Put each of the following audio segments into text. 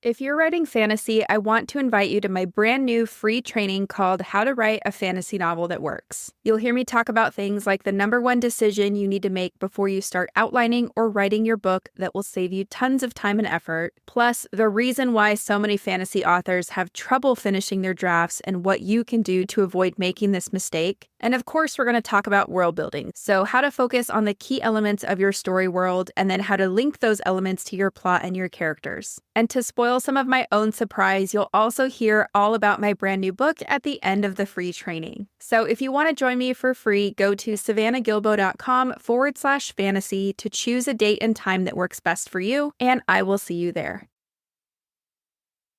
If you're writing fantasy, I want to invite you to my brand new free training called How to Write a Fantasy Novel That Works. You'll hear me talk about things like the number one decision you need to make before you start outlining or writing your book that will save you tons of time and effort, plus the reason why so many fantasy authors have trouble finishing their drafts and what you can do to avoid making this mistake. And of course, we're going to talk about world building, so how to focus on the key elements of your story world and then how to link those elements to your plot and your characters. And to spoil some of my own surprise, you'll also hear all about my brand new book at the end of the free training. So if you want to join me for free, go to savannahgilbo.com/fantasy to choose a date and time that works best for you, and I will see you there.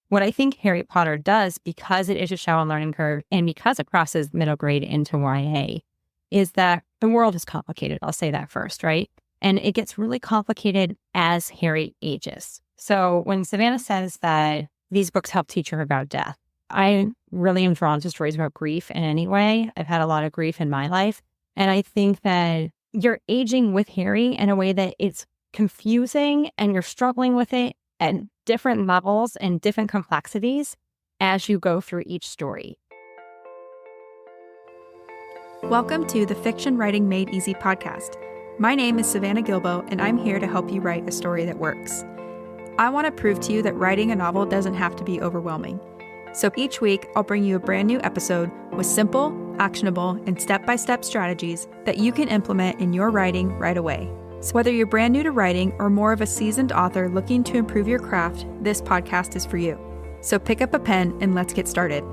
What I think Harry Potter does, because it is a shallow learning curve and because it crosses middle grade into YA, is that the world is complicated. I'll say that first, right? And it gets really complicated as Harry ages. So when Savannah says that these books help teach her about death, I really am drawn to stories about grief in any way. I've had a lot of grief in my life. And I think that you're aging with Harry in a way that it's confusing and you're struggling with it at different levels and different complexities as you go through each story. Welcome to the Fiction Writing Made Easy podcast. My name is Savannah Gilbo, and I'm here to help you write a story that works. I want to prove to you that writing a novel doesn't have to be overwhelming. So each week, I'll bring you a brand new episode with simple, actionable, and step-by-step strategies that you can implement in your writing right away. So whether you're brand new to writing or more of a seasoned author looking to improve your craft, this podcast is for you. So pick up a pen and let's get started.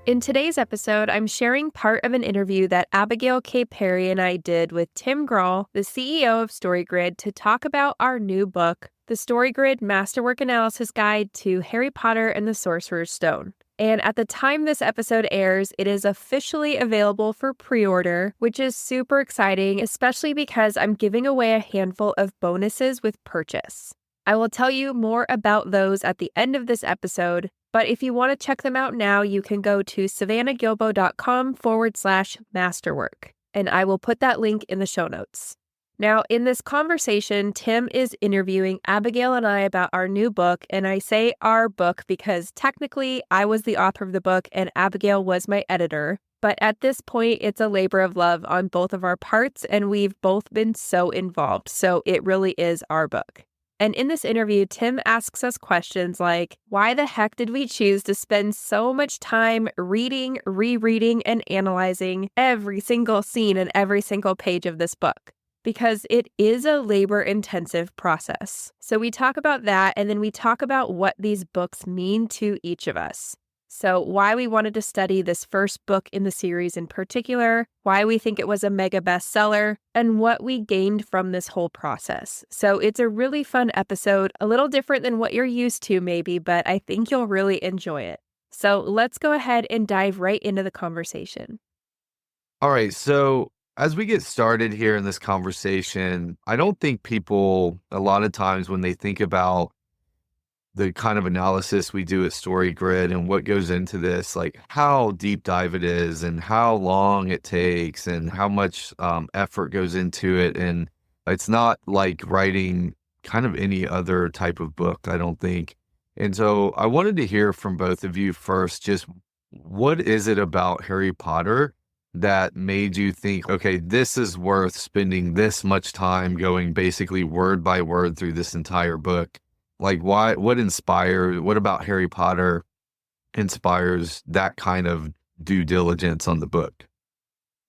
In today's episode, I'm sharing part of an interview that Abigail K and I did with Tim Grahl, the CEO of StoryGrid, to talk about our new book, The StoryGrid Masterwork Analysis Guide to Harry Potter and the Sorcerer's Stone. And at the time this episode airs, it is officially available for pre-order, which is super exciting, especially because I'm giving away a handful of bonuses with purchase. I will tell you more about those at the end of this episode, but if you want to check them out now, you can go to savannahgilbo.com/masterwork, and I will put that link in the show notes. Now, in this conversation, Tim is interviewing Abigail and I about our new book, and I say our book because technically I was the author of the book and Abigail was my editor. But at this point, it's a labor of love on both of our parts, and we've both been so involved. So it really is our book. And in this interview, Tim asks us questions like, why the heck did we choose to spend so much time reading, rereading, and analyzing every single scene and every single page of this book? Because it is a labor-intensive process. So we talk about that, and then we talk about what these books mean to each of us. So why we wanted to study this first book in the series in particular, why we think it was a mega bestseller, and what we gained from this whole process. So it's a really fun episode, a little different than what you're used to maybe, but I think you'll really enjoy it. So let's go ahead and dive right into the conversation. All right, so as we get started here in this conversation, I don't think people, a lot of times when they think about the kind of analysis we do at StoryGrid and what goes into this, like how deep dive it is and how long it takes and how much effort goes into it. And it's not like writing kind of any other type of book, I don't think. And so I wanted to hear from both of you first, just what is it about Harry Potter that made you think, okay, this is worth spending this much time going basically word by word through this entire book? Like, why, what about Harry Potter inspires that kind of due diligence on the book?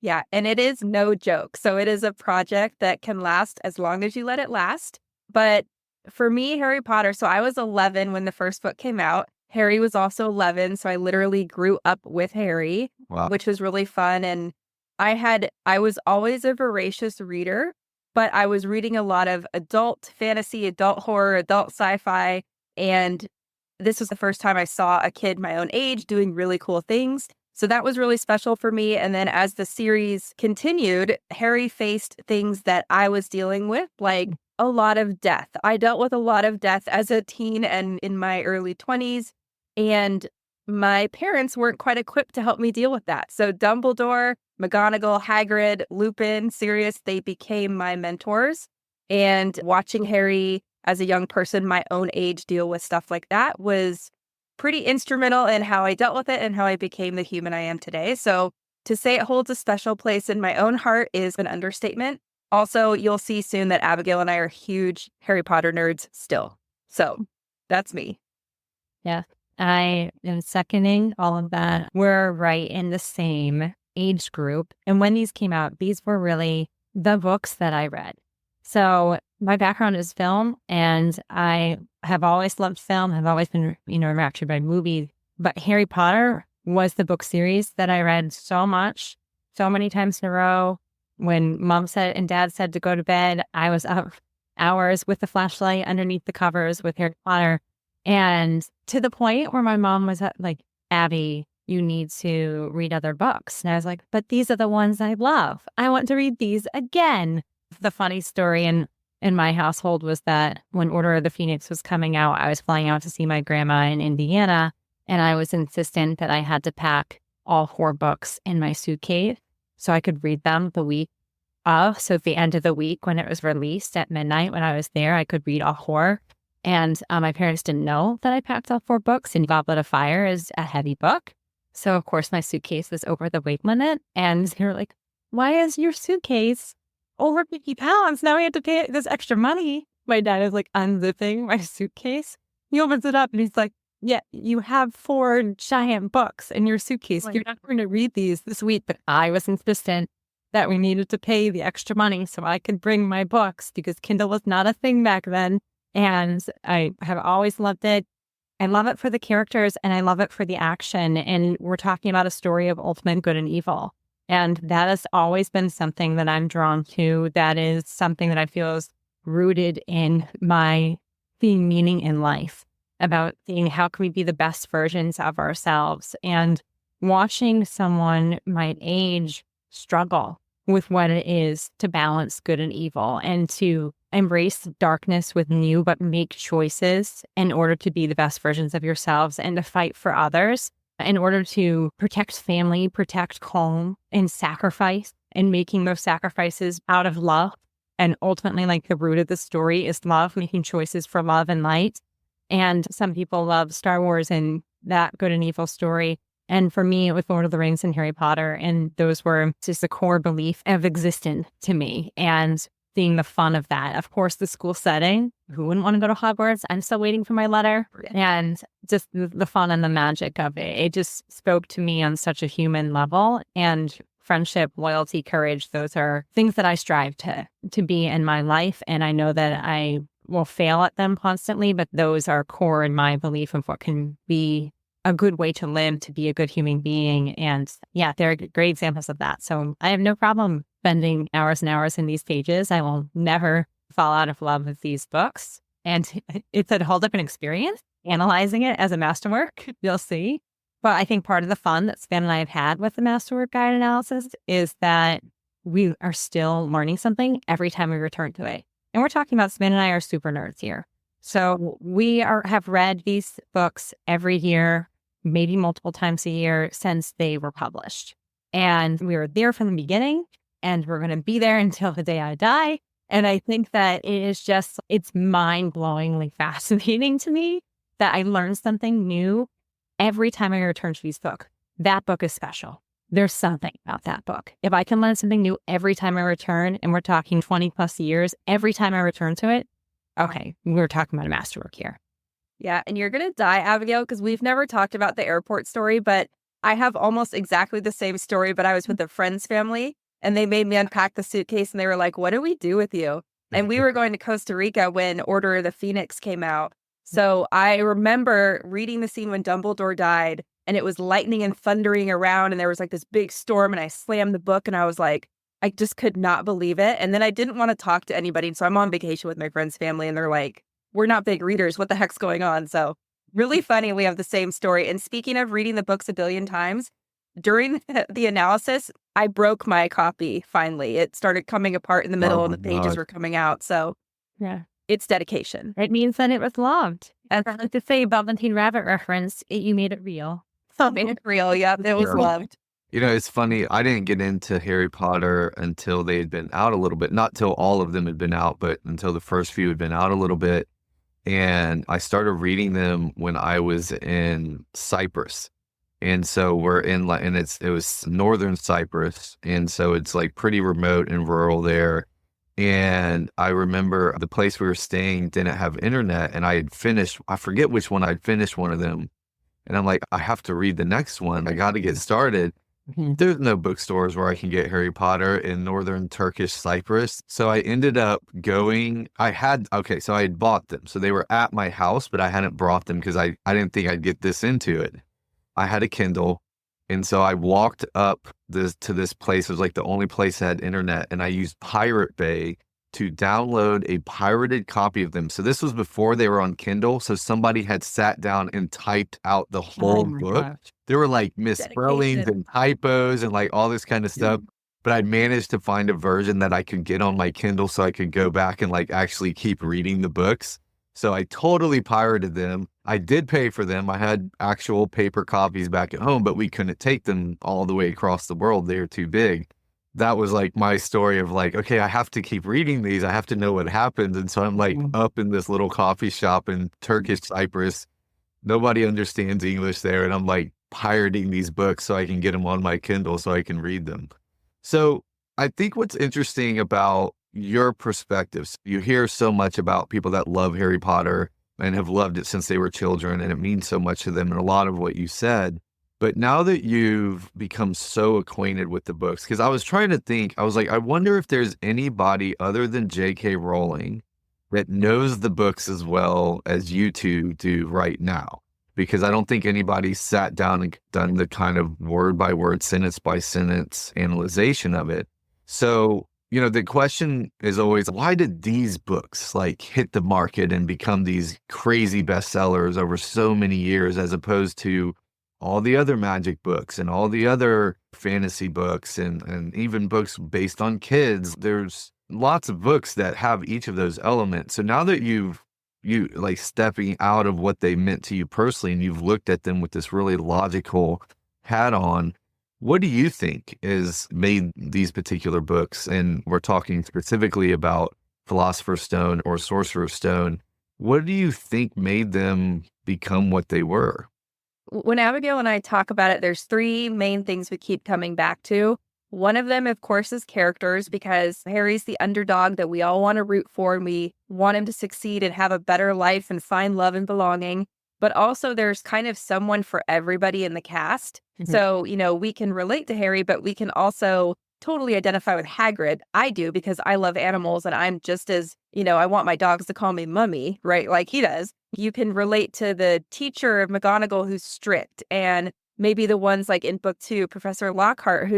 Yeah, and it is no joke. So it is a project that can last as long as you let it last. But for me, Harry Potter, so I was 11 when the first book came out. Harry was also 11, so I literally grew up with Harry, Wow. Which was really fun. And I was always a voracious reader, but I was reading a lot of adult fantasy, adult horror, adult sci-fi. And this was the first time I saw a kid my own age doing really cool things. So that was really special for me. And then as the series continued, Harry faced things that I was dealing with, like a lot of death. I dealt with a lot of death as a teen and in my early 20s. And my parents weren't quite equipped to help me deal with that. So Dumbledore, McGonagall, Hagrid, Lupin, Sirius, they became my mentors. And watching Harry as a young person my own age deal with stuff like that was pretty instrumental in how I dealt with it and how I became the human I am today. So to say it holds a special place in my own heart is an understatement. Also, you'll see soon that Abigail and I are huge Harry Potter nerds still. So that's me. Yeah, I am seconding all of that. We're right in the same age group. And when these came out, these were really the books that I read. So my background is film, and I have always loved film. I've always been, enraptured by movies. But Harry Potter was the book series that I read so much, so many times in a row. When mom said and dad said to go to bed, I was up hours with the flashlight underneath the covers with Harry Potter. And to the point where my mom was like, Abby, you need to read other books. And I was like, but these are the ones I love. I want to read these again. The funny story in my household was that when Order of the Phoenix was coming out, I was flying out to see my grandma in Indiana, and I was insistent that I had to pack all 4 books in my suitcase so I could read them the week of. So at the end of the week, when it was released at midnight, when I was there, I could read all 4. And my parents didn't know that I packed all 4 books, and Goblet of Fire is a heavy book. So, of course, my suitcase was over the weight limit. And they were like, why is your suitcase over 50 pounds? Now we have to pay this extra money. My dad is like unzipping my suitcase. He opens it up and he's like, yeah, you have 4 giant books in your suitcase. You're not going to read these this week. But I was insistent that we needed to pay the extra money so I could bring my books, because Kindle was not a thing back then. And I have always loved it. I love it for the characters, and I love it for the action. And we're talking about a story of ultimate good and evil. And that has always been something that I'm drawn to. That is something that I feel is rooted in my seeing meaning in life, about seeing how can we be the best versions of ourselves, and watching someone my age struggle with what it is to balance good and evil, and to embrace darkness within you, but make choices in order to be the best versions of yourselves, and to fight for others in order to protect family, protect home, and sacrifice, and making those sacrifices out of love. And ultimately, like, the root of the story is love, making choices for love and light. And some people love Star Wars and that good and evil story. And for me, it was Lord of the Rings and Harry Potter. And those were just the core belief of existence to me. And seeing the fun of that. Of course, the school setting. Who wouldn't want to go to Hogwarts? I'm still waiting for my letter. And just the fun and the magic of it. It just spoke to me on such a human level. And friendship, loyalty, courage, those are things that I strive to be in my life. And I know that I will fail at them constantly, but those are core in my belief of what can be a good way to live, to be a good human being. And yeah, they're great examples of that. So I have no problem spending hours and hours in these pages. I will never fall out of love with these books. And it's a whole different experience analyzing it as a masterwork. You'll see. But I think part of the fun that Savannah and I have had with the masterwork guide analysis is that we are still learning something every time we return to it. And we're talking about Savannah and I are super nerds here. So we have read these books every year, maybe multiple times a year since they were published. And we were there from the beginning, and we're going to be there until the day I die. And I think that it is just, it's mind-blowingly fascinating to me that I learn something new every time I return to these books. That book is special. There's something about that book. If I can learn something new every time I return, and we're talking 20 plus years, every time I return to it, okay, we're talking about a masterwork here. Yeah, and you're going to die, Abigail, because we've never talked about the airport story, but I have almost exactly the same story, but I was with a friend's family, and they made me unpack the suitcase, and they were like, what do we do with you? And we were going to Costa Rica when Order of the Phoenix came out. So I remember reading the scene when Dumbledore died, and it was lightning and thundering around, and there was like this big storm, and I slammed the book, and I was like, I just could not believe it. And then I didn't want to talk to anybody. So I'm on vacation with my friend's family, and they're like, we're not big readers. What the heck's going on? So really funny. We have the same story. And speaking of reading the books a billion times, during the analysis, I broke my copy finally. It started coming apart in the middle, and the pages were coming out. So yeah, it's dedication. It means that it was loved. As I like to say, Velveteen Rabbit reference, you made it real. I made it real. Yeah, it was loved. You know, it's funny. I didn't get into Harry Potter until they had been out a little bit. Not till all of them had been out, but until the first few had been out a little bit. And I started reading them when I was in Cyprus. And so we're in like, and it was northern Cyprus. And so it's like pretty remote and rural there. And I remember the place we were staying didn't have internet, and I forget which one I'd finished one of them. And I'm like, I have to read the next one. I got to get started. There's no bookstores where I can get Harry Potter in northern Turkish Cyprus. So I ended up so I had bought them. So they were at my house, but I hadn't brought them because I didn't think I'd get this into it. I had a Kindle. And so I walked up to this place. It was like the only place that had internet. And I used Pirate Bay to download a pirated copy of them. So this was before they were on Kindle. So somebody had sat down and typed out the whole book. Gosh. There were like misspellings and typos and like all this kind of stuff. But I managed to find a version that I could get on my Kindle so I could go back and like actually keep reading the books. So I totally pirated them. I did pay for them. I had actual paper copies back at home, but we couldn't take them all the way across the world. They were too big. That was like my story of like, okay, I have to keep reading these. I have to know what happens. And so I'm like up in this little coffee shop in Turkish Cyprus. Nobody understands English there. And I'm like pirating these books so I can get them on my Kindle so I can read them. So I think what's interesting about your perspectives, you hear so much about people that love Harry Potter and have loved it since they were children, and it means so much to them, and a lot of what you said. But now that you've become so acquainted with the books, because I was trying to think, I was like, I wonder if there's anybody other than J.K. Rowling that knows the books as well as you two do right now. Because I don't think anybody sat down and done the kind of word by word, sentence by sentence analyzation of it. So, you know, the question is always, why did these books like hit the market and become these crazy bestsellers over so many years, as opposed to all the other magic books and all the other fantasy books and even books based on kids? There's lots of books that have each of those elements. So now that you like stepping out of what they meant to you personally, and you've looked at them with this really logical hat on, what do you think is made these particular books? And we're talking specifically about Philosopher's Stone or Sorcerer's Stone. What do you think made them become what they were? When Abigail and I talk about it, there's three main things we keep coming back to. One of them, of course, is characters, because Harry's the underdog that we all want to root for, and we want him to succeed and have a better life and find love and belonging. But also there's kind of someone for everybody in the cast. Mm-hmm. So, you know, we can relate to Harry, but we can also totally identify with Hagrid. I do, because I love animals, and I'm just as, you know, I want my dogs to call me Mummy, right? Like he does. You can relate to the teacher of McGonagall who's strict, and maybe the ones like in book 2, Professor Lockhart,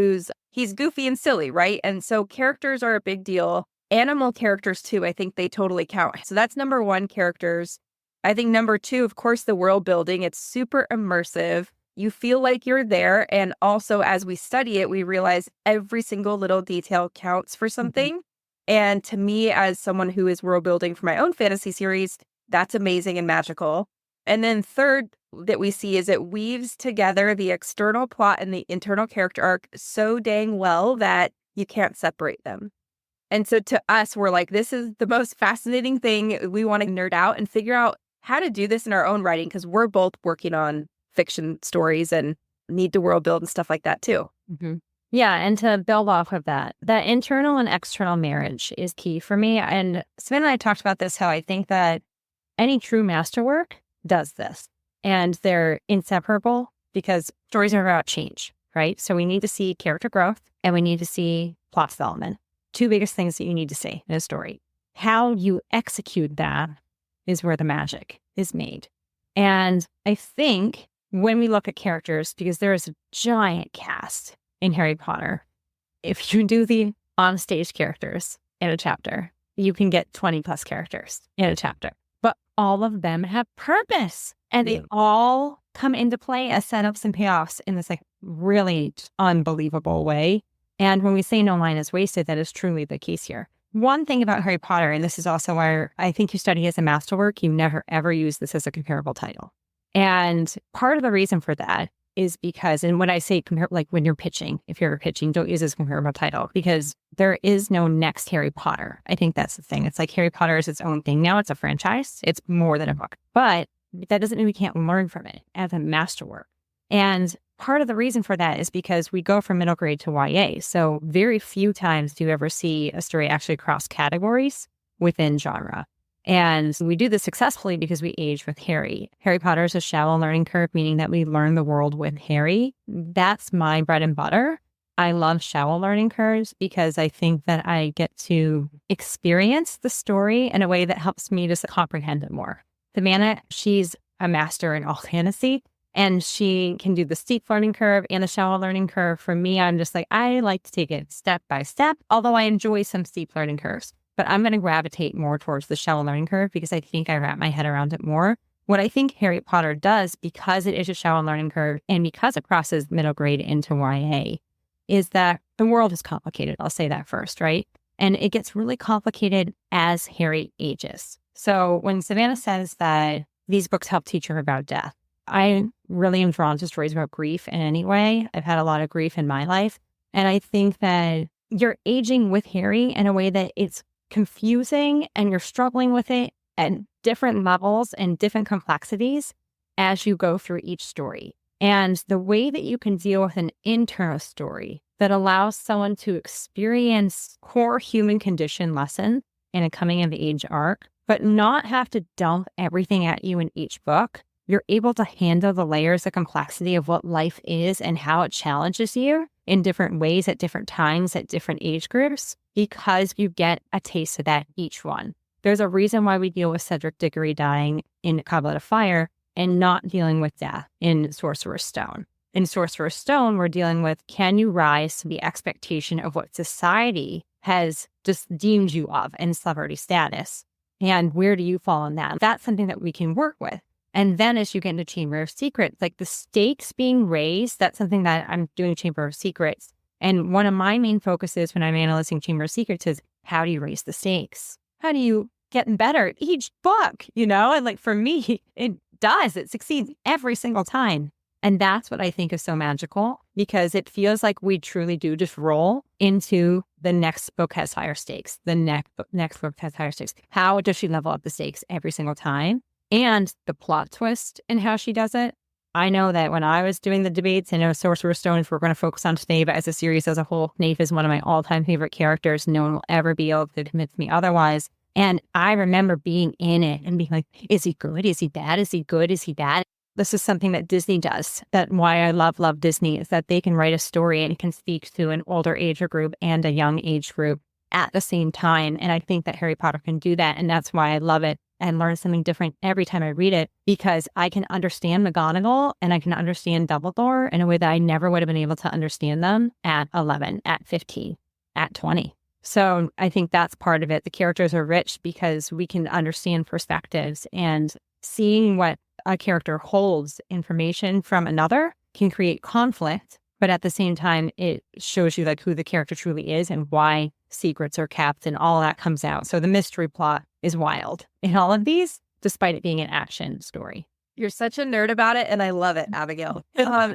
he's goofy and silly, right? And so characters are a big deal. Animal characters too, I think they totally count. So that's number one, characters. I think number 2, of course, the world building. It's super immersive. You feel like you're there. And also, as we study it, we realize every single little detail counts for something. Mm-hmm. And to me, as someone who is world building for my own fantasy series, that's amazing and magical. And then third that we see is it weaves together the external plot and the internal character arc so dang well that you can't separate them. And so to us, we're like, this is the most fascinating thing. We want to nerd out and figure out how to do this in our own writing, because we're both working on fiction stories and need to world build and stuff like that too. Mm-hmm. Yeah, and to build off of that internal and external marriage is key for me. And Savannah and I talked about this, how I think that any true masterwork does this. And they're inseparable, because stories are about change, right? So we need to see character growth and we need to see plot development. Two biggest things that you need to see in a story. How you execute that is where the magic is made. And I think when we look at characters, because there is a giant cast in Harry Potter, if you do the on-stage characters in a chapter, you can get 20 plus characters in a chapter. But all of them have purpose, and they all come into play as setups and payoffs in this like really unbelievable way. And when we say no line is wasted, that is truly the case here. One thing about Harry Potter, and this is also why I think you study as a masterwork, you never ever use this as a comparable title. And part of the reason for that is because, and when I say compare, like when you're pitching, if you're pitching, don't use this comparable title because there is no next Harry Potter. I think that's the thing. It's like Harry Potter is its own thing now. It's a franchise. It's more than a book, but that doesn't mean we can't learn from it as a masterwork. And part of the reason for that is because we go from middle grade to YA. So very few times do you ever see a story actually cross categories within genre. And we do this successfully because we age with Harry. Harry Potter is a shallow learning curve, meaning that we learn the world with Harry. That's my bread and butter. I love shallow learning curves because I think that I get to experience the story in a way that helps me to comprehend it more. Savannah, she's a master in all fantasy, and she can do the steep learning curve and the shallow learning curve. For me, I'm just like, I like to take it step by step, although I enjoy some steep learning curves. But I'm going to gravitate more towards the shallow learning curve because I think I wrap my head around it more. What I think Harry Potter does, because it is a shallow learning curve and because it crosses middle grade into YA, is that the world is complicated. I'll say that first, right? And it gets really complicated as Harry ages. So when Savannah says that these books help teach her about death, I really am drawn to stories about grief in any way. I've had a lot of grief in my life. And I think that you're aging with Harry in a way that it's confusing and you're struggling with it at different levels and different complexities as you go through each story. And the way that you can deal with an internal story that allows someone to experience core human condition lesson in a coming of age arc, but not have to dump everything at you in each book. You're able to handle the layers of complexity of what life is and how it challenges you in different ways at different times at different age groups because you get a taste of that each one. There's a reason why we deal with Cedric Diggory dying in Goblet of Fire and not dealing with death in Sorcerer's Stone. In Sorcerer's Stone, we're dealing with, can you rise to the expectation of what society has just deemed you of in celebrity status? And where do you fall in that? That's something that we can work with. And then as you get into Chamber of Secrets, like the stakes being raised, that's something that I'm doing Chamber of Secrets. And one of my main focuses when I'm analyzing Chamber of Secrets is how do you raise the stakes? How do you get better at each book, you know? And like for me, it succeeds every single time. And that's what I think is so magical because it feels like we truly do just roll into the next book has higher stakes. The next book has higher stakes. How does she level up the stakes every single time? And the plot twist and how she does it. I know that when I was doing the debates, I know Sorcerer's Stone, we're going to focus on Snape as a series as a whole. Snape is one of my all-time favorite characters. No one will ever be able to convince me otherwise. And I remember being in it and being like, is he good? Is he bad? Is he good? Is he bad? This is something that Disney does. That why I love Disney is that they can write a story and it can speak to an older age group and a young age group at the same time. And I think that Harry Potter can do that. And that's why I love it and learn something different every time I read it because I can understand McGonagall and I can understand Dumbledore in a way that I never would have been able to understand them at 11, at 15, at 20. So I think that's part of it. The characters are rich because we can understand perspectives and seeing what a character holds information from another can create conflict. But at the same time, it shows you like who the character truly is and why secrets are kept and all of that comes out. So the mystery plot is wild in all of these, despite it being an action story. You're such a nerd about it, and I love it, Abigail.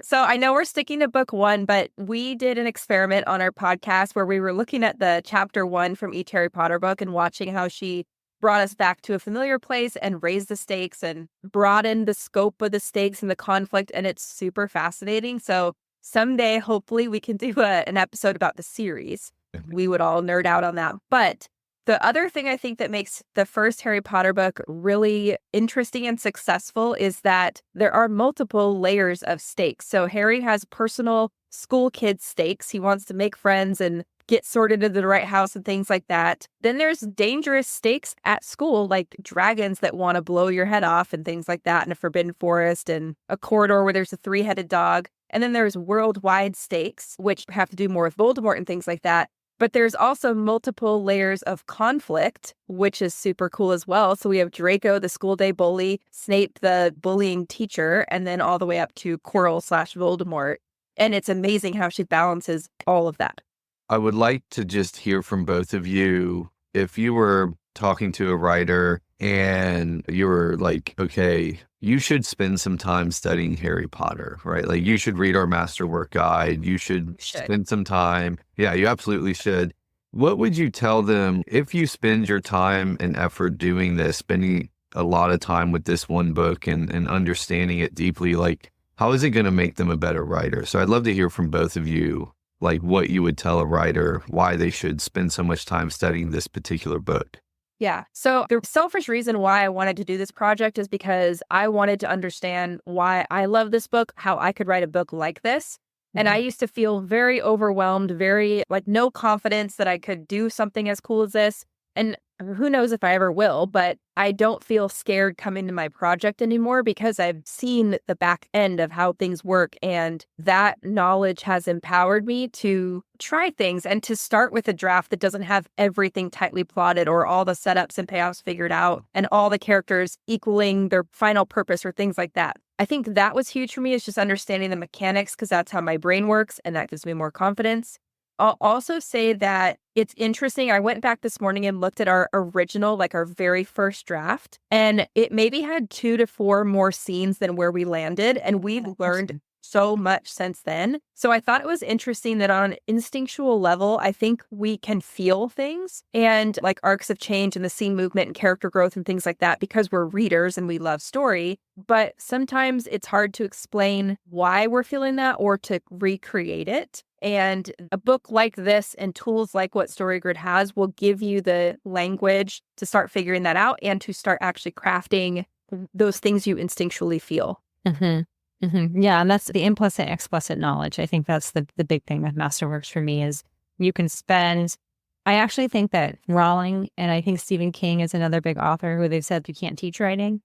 So I know we're sticking to book one, but we did an experiment on our podcast where we were looking at the chapter 1 from each Harry Potter book and watching how she brought us back to a familiar place and raised the stakes and broadened the scope of the stakes and the conflict, and it's super fascinating. So someday, hopefully, we can do an episode about the series. We would all nerd out on that. But the other thing I think that makes the first Harry Potter book really interesting and successful is that there are multiple layers of stakes. So Harry has personal school kid stakes. He wants to make friends and get sorted into the right house and things like that. Then there's dangerous stakes at school, like dragons that want to blow your head off and things like that in a forbidden forest and a corridor where there's a 3-headed dog. And then there's worldwide stakes, which have to do more with Voldemort and things like that. But there's also multiple layers of conflict, which is super cool as well. So we have Draco, the school day bully, Snape, the bullying teacher, and then all the way up to Quirrell/Voldemort. And it's amazing how she balances all of that. I would like to just hear from both of you. If you were talking to a writer and you were like, okay, you should spend some time studying Harry Potter, right? Like you should read our masterwork guide. You should spend some time. Yeah, you absolutely should. What would you tell them if you spend your time and effort doing this, spending a lot of time with this one book and understanding it deeply, like how is it going to make them a better writer? So I'd love to hear from both of you, like what you would tell a writer, why they should spend so much time studying this particular book. Yeah. So the selfish reason why I wanted to do this project is because I wanted to understand why I love this book, how I could write a book like this. And I used to feel very overwhelmed, very like no confidence that I could do something as cool as this. And who knows if I ever will, but I don't feel scared coming to my project anymore because I've seen the back end of how things work. And that knowledge has empowered me to try things and to start with a draft that doesn't have everything tightly plotted or all the setups and payoffs figured out and all the characters equaling their final purpose or things like that. I think that was huge for me, is just understanding the mechanics because that's how my brain works and that gives me more confidence. I'll also say that it's interesting. I went back this morning and looked at our original, like our very first draft, and it maybe had 2 to 4 more scenes than where we landed. And we've learned so much since then. So I thought it was interesting that on an instinctual level, I think we can feel things and like arcs of change and the scene movement and character growth and things like that because we're readers and we love story. But sometimes it's hard to explain why we're feeling that or to recreate it. And a book like this and tools like what StoryGrid has will give you the language to start figuring that out and to start actually crafting those things you instinctually feel. Yeah, and that's the implicit, explicit knowledge. I think that's the big thing with Masterworks for me is you can spend. I actually think that Rowling and I think Stephen King is another big author who they've said you can't teach writing.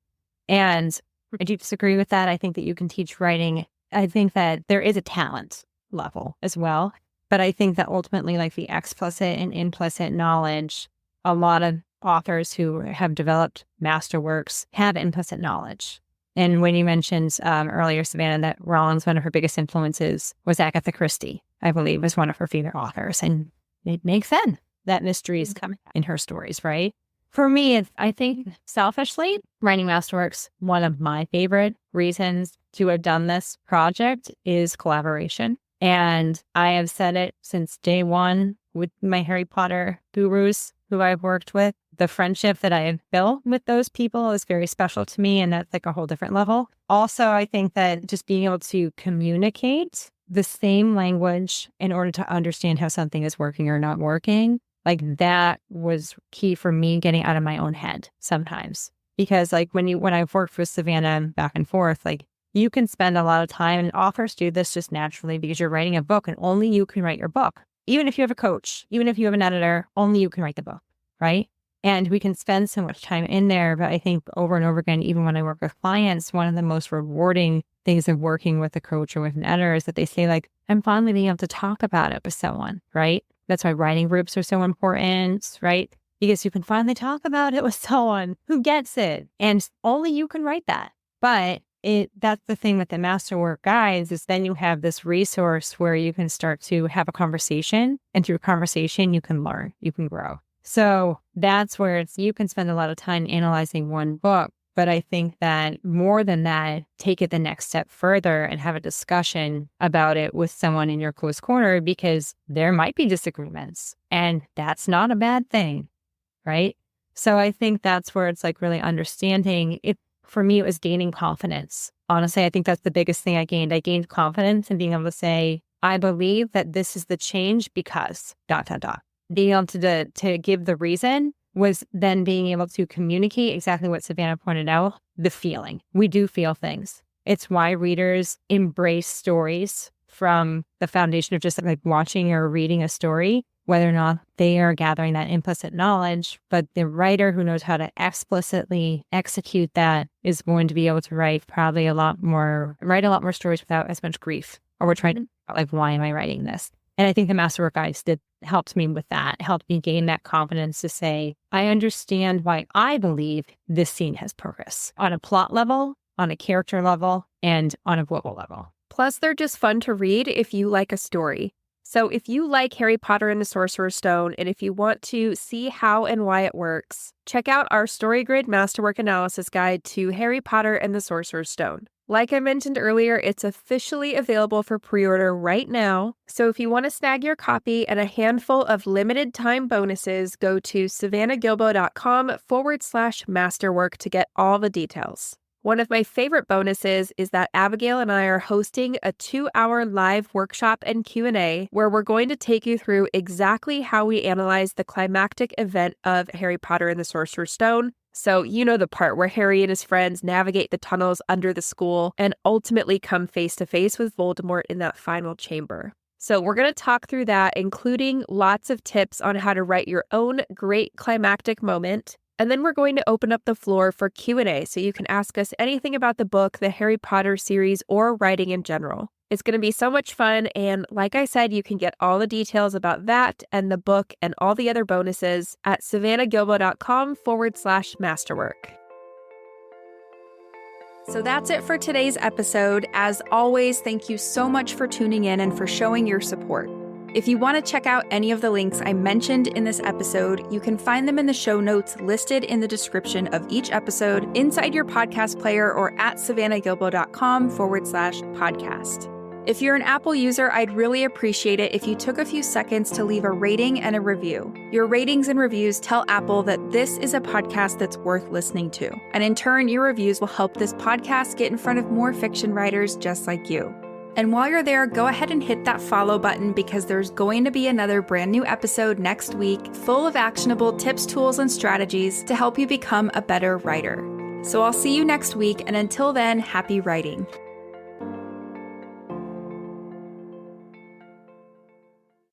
And I do disagree with that. I think that you can teach writing. I think that there is a talent level as well. But I think that ultimately, like the explicit and implicit knowledge, a lot of authors who have developed masterworks have implicit knowledge. And when you mentioned earlier, Savannah, that Rowling's one of her biggest influences was Agatha Christie, I believe, was one of her favorite authors. And it makes sense that mysteries come in her stories, right? For me, I think selfishly, writing masterworks, one of my favorite reasons to have done this project is collaboration. And I have said it since day one with my Harry Potter gurus who I've worked with. The friendship that I have built with those people is very special to me, and that's like a whole different level. Also, I think that just being able to communicate the same language in order to understand how something is working or not working, like that was key for me getting out of my own head sometimes. Because like when I've worked with Savannah back and forth, like you can spend a lot of time, and authors do this just naturally because you're writing a book and only you can write your book. Even if you have a coach, even if you have an editor, only you can write the book, right? And we can spend so much time in there. But I think over and over again, even when I work with clients, one of the most rewarding things of working with a coach or with an editor is that they say, like, I'm finally being able to talk about it with someone, right? That's why writing groups are so important, right? Because you can finally talk about it with someone who gets it. And only you can write that. But that's the thing with the masterwork guides is then you have this resource where you can start to have a conversation, and through conversation, you can learn, you can grow. So that's where you can spend a lot of time analyzing one book. But I think that more than that, take it the next step further and have a discussion about it with someone in your close corner, because there might be disagreements and that's not a bad thing, right? So I think that's where it's like really understanding it. For me, it was gaining confidence. Honestly, I think that's the biggest thing I gained. I gained confidence in being able to say, I believe that this is the change because ... Being able to give the reason was then being able to communicate exactly what Savannah pointed out, the feeling. We do feel things. It's why readers embrace stories from the foundation of just like watching or reading a story, whether or not they are gathering that implicit knowledge. But the writer who knows how to explicitly execute that is going to be able to write a lot more stories without as much grief. Or we're trying to, like, why am I writing this? And I think the Masterwork Guides helped me with that, helped me gain that confidence to say, I understand why I believe this scene has purpose on a plot level, on a character level, and on a global level. Plus, they're just fun to read if you like a story. So if you like Harry Potter and the Sorcerer's Stone, and if you want to see how and why it works, check out our StoryGrid Masterwork Analysis Guide to Harry Potter and the Sorcerer's Stone. Like I mentioned earlier, it's officially available for pre-order right now. So if you want to snag your copy and a handful of limited time bonuses, go to savannahgilbo.com/masterwork to get all the details. One of my favorite bonuses is that Abigail and I are hosting a 2-hour live workshop and Q&A where we're going to take you through exactly how we analyze the climactic event of Harry Potter and the Sorcerer's Stone. So you know the part where Harry and his friends navigate the tunnels under the school and ultimately come face to face with Voldemort in that final chamber. So we're going to talk through that, including lots of tips on how to write your own great climactic moment. And then we're going to open up the floor for Q&A, so you can ask us anything about the book, the Harry Potter series, or writing in general. It's going to be so much fun, and like I said, you can get all the details about that and the book and all the other bonuses at savannahgilbo.com/masterwork. So that's it for today's episode. As always, thank you so much for tuning in and for showing your support. If you want to check out any of the links I mentioned in this episode, you can find them in the show notes listed in the description of each episode inside your podcast player or at savannahgilbo.com/podcast. If you're an Apple user, I'd really appreciate it if you took a few seconds to leave a rating and a review. Your ratings and reviews tell Apple that this is a podcast that's worth listening to. And in turn, your reviews will help this podcast get in front of more fiction writers just like you. And while you're there, go ahead and hit that follow button because there's going to be another brand new episode next week full of actionable tips, tools, and strategies to help you become a better writer. So I'll see you next week, and until then, happy writing.